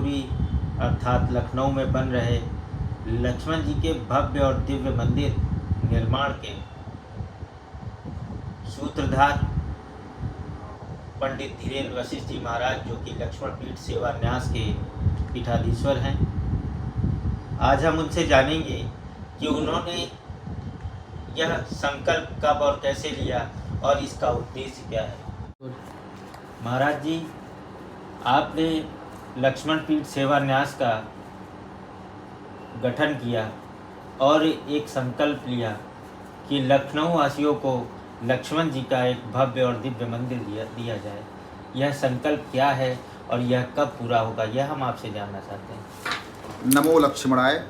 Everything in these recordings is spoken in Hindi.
पुरी अर्थात लखनऊ में बन रहे लक्ष्मण जी के भव्य और दिव्य मंदिर निर्माण के सूत्रधार पंडित धीरेन्द्र वशिष्ठ जी महाराज, जो कि लक्ष्मण पीठ सेवा न्यास के पीठाधीश्वर हैं, आज हम उनसे जानेंगे कि उन्होंने यह संकल्प कब और कैसे लिया और इसका उद्देश्य क्या है। महाराज जी, आपने लक्ष्मण पीठ सेवा न्यास का गठन किया और एक संकल्प लिया कि लखनऊ वासियों को लक्ष्मण जी का एक भव्य और दिव्य मंदिर दिया जाए। यह संकल्प क्या है और यह कब पूरा होगा, यह हम आपसे जानना चाहते हैं। नमो लक्ष्मणाय,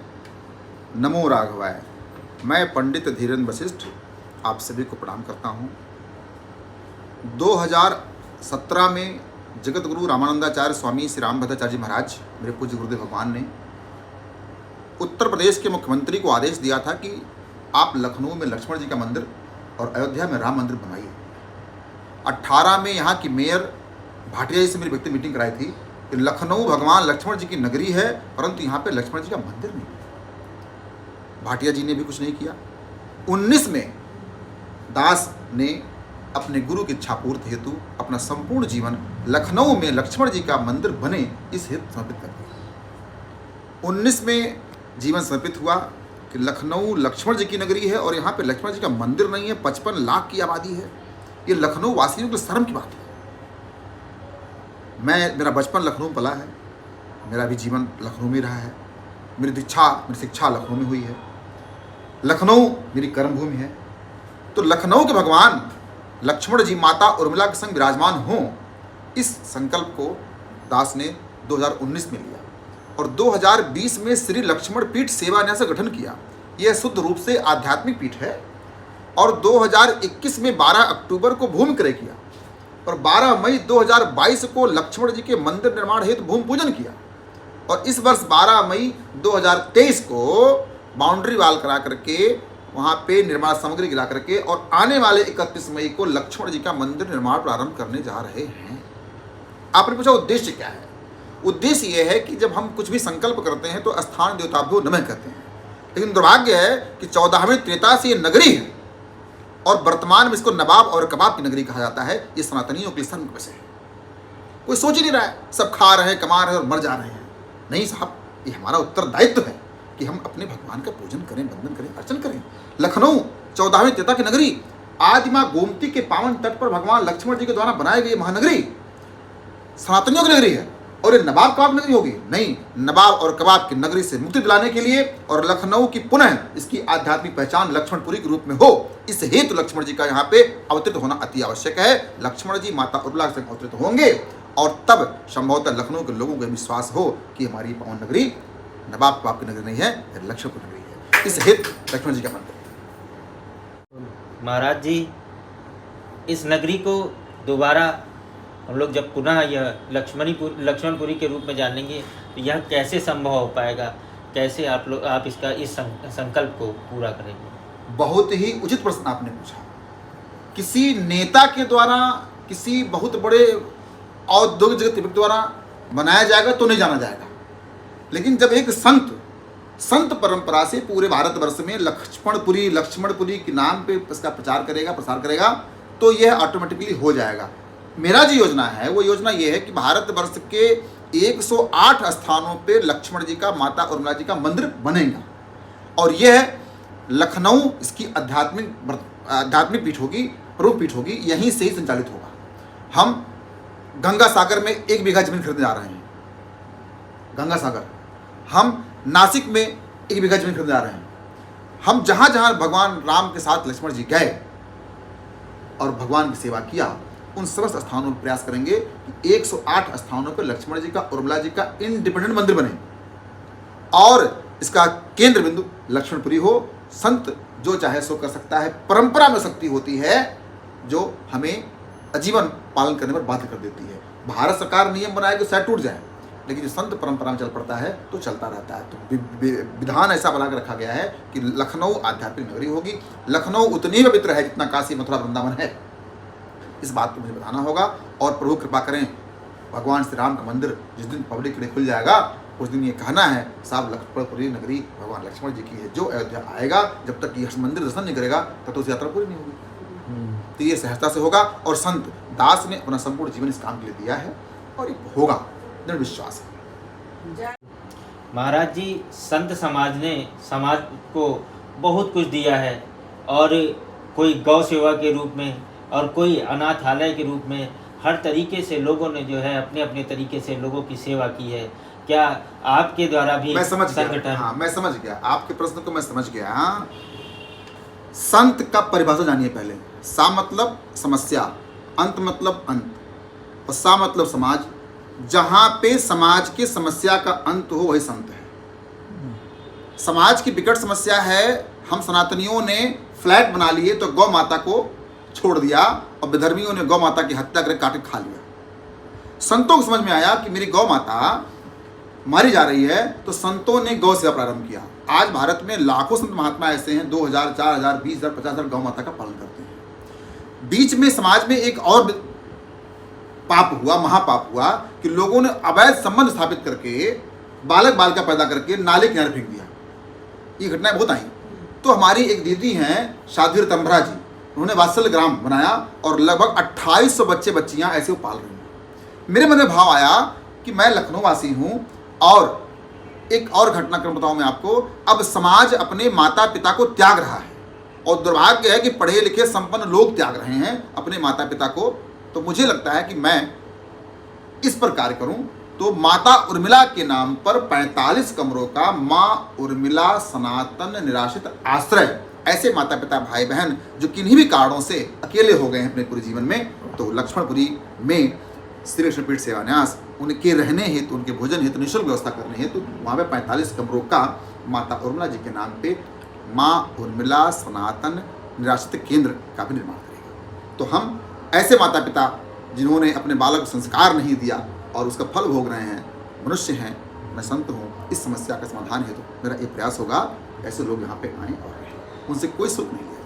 नमो राघवाय। मैं पंडित धीरेन्द्र वशिष्ठ आप सभी को प्रणाम करता हूँ। 2017 में जगत गुरु रामानंदाचार्य स्वामी श्री रामभद्राचार्य जी महाराज, मेरे पूज्य गुरुदेव भगवान ने उत्तर प्रदेश के मुख्यमंत्री को आदेश दिया था कि आप लखनऊ में लक्ष्मण जी का मंदिर और अयोध्या में राम मंदिर बनाइए। 18 में यहाँ की मेयर भाटिया जी से मेरी व्यक्ति मीटिंग कराई थी कि लखनऊ भगवान लक्ष्मण जी की नगरी है, परंतु यहाँ पे लक्ष्मण जी का मंदिर नहीं है। भाटिया जी ने भी कुछ नहीं किया। 19 में दास ने अपने गुरु की इच्छा पूर्ति हेतु अपना संपूर्ण जीवन लखनऊ में लक्ष्मण जी का मंदिर बने इस हेतु समर्पित कर दिया। 19 में जीवन समर्पित हुआ कि लखनऊ लक्ष्मण जी की नगरी है और यहाँ पे लक्ष्मण जी का मंदिर नहीं है। 55 लाख की आबादी है। ये लखनऊ वासियों के शर्म की बात है। मेरा बचपन लखनऊ में पला है, मेरा भी जीवन लखनऊ में रहा है, मेरी शिक्षा लखनऊ में हुई है, लखनऊ मेरी कर्मभूमि है। तो लखनऊ के भगवान लक्ष्मण जी माता उर्मिला के संग विराजमान हों, इस संकल्प को दास ने 2019 में लिया और 2020 में श्री लक्ष्मण पीठ सेवा न्यास का गठन किया। यह शुद्ध रूप से आध्यात्मिक पीठ है और 2021 में 12 अक्टूबर को भूमि क्रय किया और 12 मई 2022 को लक्ष्मण जी के मंदिर निर्माण हेतु भूमि पूजन किया और इस वर्ष 12 मई 2023 को बाउंड्री वाल करा करके वहाँ पे निर्माण सामग्री गिरा करके और आने वाले 31 मई को लक्ष्मण जी का मंदिर निर्माण प्रारंभ करने जा रहे हैं। आपने पूछा उद्देश्य क्या है? उद्देश्य यह है कि जब हम कुछ भी संकल्प करते हैं तो स्थान देवताभ्यो नमः कहते हैं, लेकिन दुर्भाग्य है कि 14वें त्रेता से ये नगरी है और वर्तमान में इसको नवाब और कबाब की नगरी कहा जाता है। ये सनातनियों के लिए शर्म का विषय है। कोई सोच ही नहीं रहा है, सब खा रहे हैं, कमा रहे हैं और मर जा रहे हैं। नहीं साहब, ये हमारा उत्तरदायित्व है कि हम अपने भगवान का पूजन करें, वंदन करें, अर्चन करें। लखनऊ 14वें त्रेता की नगरी, आदि माँ गोमती के पावन तट पर भगवान लक्ष्मण जी के द्वारा बनाई गई महानगरी सनातनियों की नगरी है और ये नवाब कबाब नगरी होगी? नहीं, नवाब और कबाब की नगरी से मुक्ति दिलाने के लिए और लखनऊ की पुनः इसकी आध्यात्मिक पहचान लक्ष्मणपुरी के रूप में हो, इस हेतु लक्ष्मण जी का यहाँ पे अवतरित होना अति आवश्यक है। लक्ष्मण जी माता उर्मिला से अवतरित होंगे और तब संभवतः लखनऊ के लोगों को विश्वास हो कि हमारी पावन नगरी नवाब कबाब की नगरी नहीं है, लक्ष्मणपुर नगरी है। इस हेतु लक्ष्मण जी का मंदिर। महाराज जी, इस नगरी को दोबारा हम लोग जब पुनः यह लक्ष्मणपुरी के रूप में जानेंगे तो यह कैसे संभव हो पाएगा? कैसे आप इसका इस संकल्प को पूरा करेंगे? बहुत ही उचित प्रश्न आपने पूछा। किसी नेता के द्वारा, किसी बहुत बड़े औद्योगिक जगत व्यक्ति द्वारा बनाया जाएगा तो नहीं जाना जाएगा, लेकिन जब एक संत परंपरा से पूरे भारतवर्ष में लक्ष्मणपुरी के नाम पे इसका प्रसार करेगा तो यह ऑटोमेटिकली हो जाएगा। मेरा जो योजना है वो योजना ये है कि भारतवर्ष के 108 स्थानों पे लक्ष्मण जी का, माता उर्मिला जी का मंदिर बनेगा और यह लखनऊ इसकी आध्यात्मिक पीठ होगी, प्रमुख पीठ होगी, यहीं से ही संचालित होगा। हम गंगा सागर में 1 बीघा जमीन खरीदने जा रहे हैं। गंगा सागर, हम नासिक में 1 बीघा जमीन खरीदने जा रहे हैं। हम जहाँ जहाँ भगवान राम के साथ लक्ष्मण जी गए और भगवान की सेवा किया, उन समस्त स्थानों पर प्रयास करेंगे कि 108 स्थानों पर लक्ष्मण जी का, उर्मिला जी का इंडिपेंडेंट मंदिर बने और इसका केंद्र बिंदु लक्ष्मणपुरी हो। संत जो चाहे सो कर सकता है। परंपरा में शक्ति होती है जो हमें आजीवन पालन करने पर बाध्य कर देती है। भारत सरकार नियम बनाए कि शायद टूट जाए, लेकिन जो संत परंपरा में चल पड़ता है तो चलता रहता है। तो विधान ऐसा बना कर रखा गया है कि लखनऊ आध्यात्मिक नगरी होगी। लखनऊ उतनी पवित्र है जितना काशी, मथुरा, वृंदावन है। इस बात को मुझे बताना होगा और प्रभु कृपा करें भगवान श्री राम का मंदिर जिस दिन पब्लिक के लिए खुल जाएगा उस दिन ये कहना है साहब लक्ष्मणपुरी नगरी भगवान लक्ष्मण जी की है। जो अयोध्या आएगा जब तक ये मंदिर दर्शन नहीं करेगा तब तो उस यात्रा पूरी नहीं होगी। तो ये सहजता से होगा और संत दास ने अपना संपूर्ण जीवन इस काम के लिए दिया है और ये होगा, दृढ़ विश्वास है। महाराज जी, संत समाज ने समाज को बहुत कुछ दिया है, और कोई गौ सेवा के रूप में और कोई अनाथालय के रूप में हर तरीके से लोगों ने जो है अपने अपने तरीके से लोगों की सेवा की है। क्या आपके द्वारा भी मैं समझ संगठन? गया, हाँ मैं समझ गया आपके प्रश्न को, मैं समझ गया। हाँ, संत का परिभाषा जानिए पहले। सा मतलब समस्या, अंत मतलब अंत, और सा मतलब समाज। जहाँ पे समाज की समस्या का अंत हो वही संत है। समाज की विकट समस्या है, हम सनातनियों ने फ्लैट बना लिए तो गौ माता को छोड़ दिया और विधर्मियों ने गौ माता की हत्या करके काट के खा लिया। संतों को समझ में आया कि मेरी गौ माता मारी जा रही है, तो संतों ने गौ सेवा प्रारंभ किया। आज भारत में लाखों संत महात्मा ऐसे हैं 2000, 4000, 20,000, 50,000 गौ माता का पालन करते हैं। बीच में समाज में एक और पाप हुआ, महापाप हुआ कि लोगों ने अवैध संबंध स्थापित करके बालक बालिका पैदा करके नाले किनारे फेंक दिया। ये घटनाएं बहुत आई। तो हमारी एक दीदी हैं शादी तंभरा जी, उन्होंने वात्सल्य ग्राम बनाया और लगभग 2800 बच्चे बच्चियां ऐसे वो पाल रही हैं। मेरे मन में भाव आया कि मैं लखनऊ वासी हूँ, और एक और घटनाक्रम बताऊं मैं आपको। अब समाज अपने माता पिता को त्याग रहा है, और दुर्भाग्य है कि पढ़े लिखे संपन्न लोग त्याग रहे हैं अपने माता पिता को। तो मुझे लगता है कि मैं इस पर कार्य करूं तो माता उर्मिला के नाम पर 45 कमरों का माँ उर्मिला सनातन निराश्रित आश्रय, ऐसे माता पिता भाई बहन जो किन्हीं भी कारणों से अकेले हो गए हैं अपने पूरे जीवन में, तो लक्ष्मणपुरी में श्री लक्ष्मण पीठ सेवा न्यास उनके रहने हेतु, उनके भोजन हेतु निःशुल्क व्यवस्था करने हेतु वहाँ पे 45 कमरों का माता उर्मिला जी के नाम पे माँ उर्मिला सनातन निराश्रित केंद्र का भी निर्माण करेगा। तो हम ऐसे माता पिता जिन्होंने अपने बालक को संस्कार नहीं दिया और उसका फल भोग रहे हैं, मनुष्य हैं, मैं संत हूँ, इस समस्या का समाधान हेतु मेरा ये प्रयास होगा ऐसे लोग यहाँ पे आएँ और रहें, उनसे कोई शुल्क नहीं है।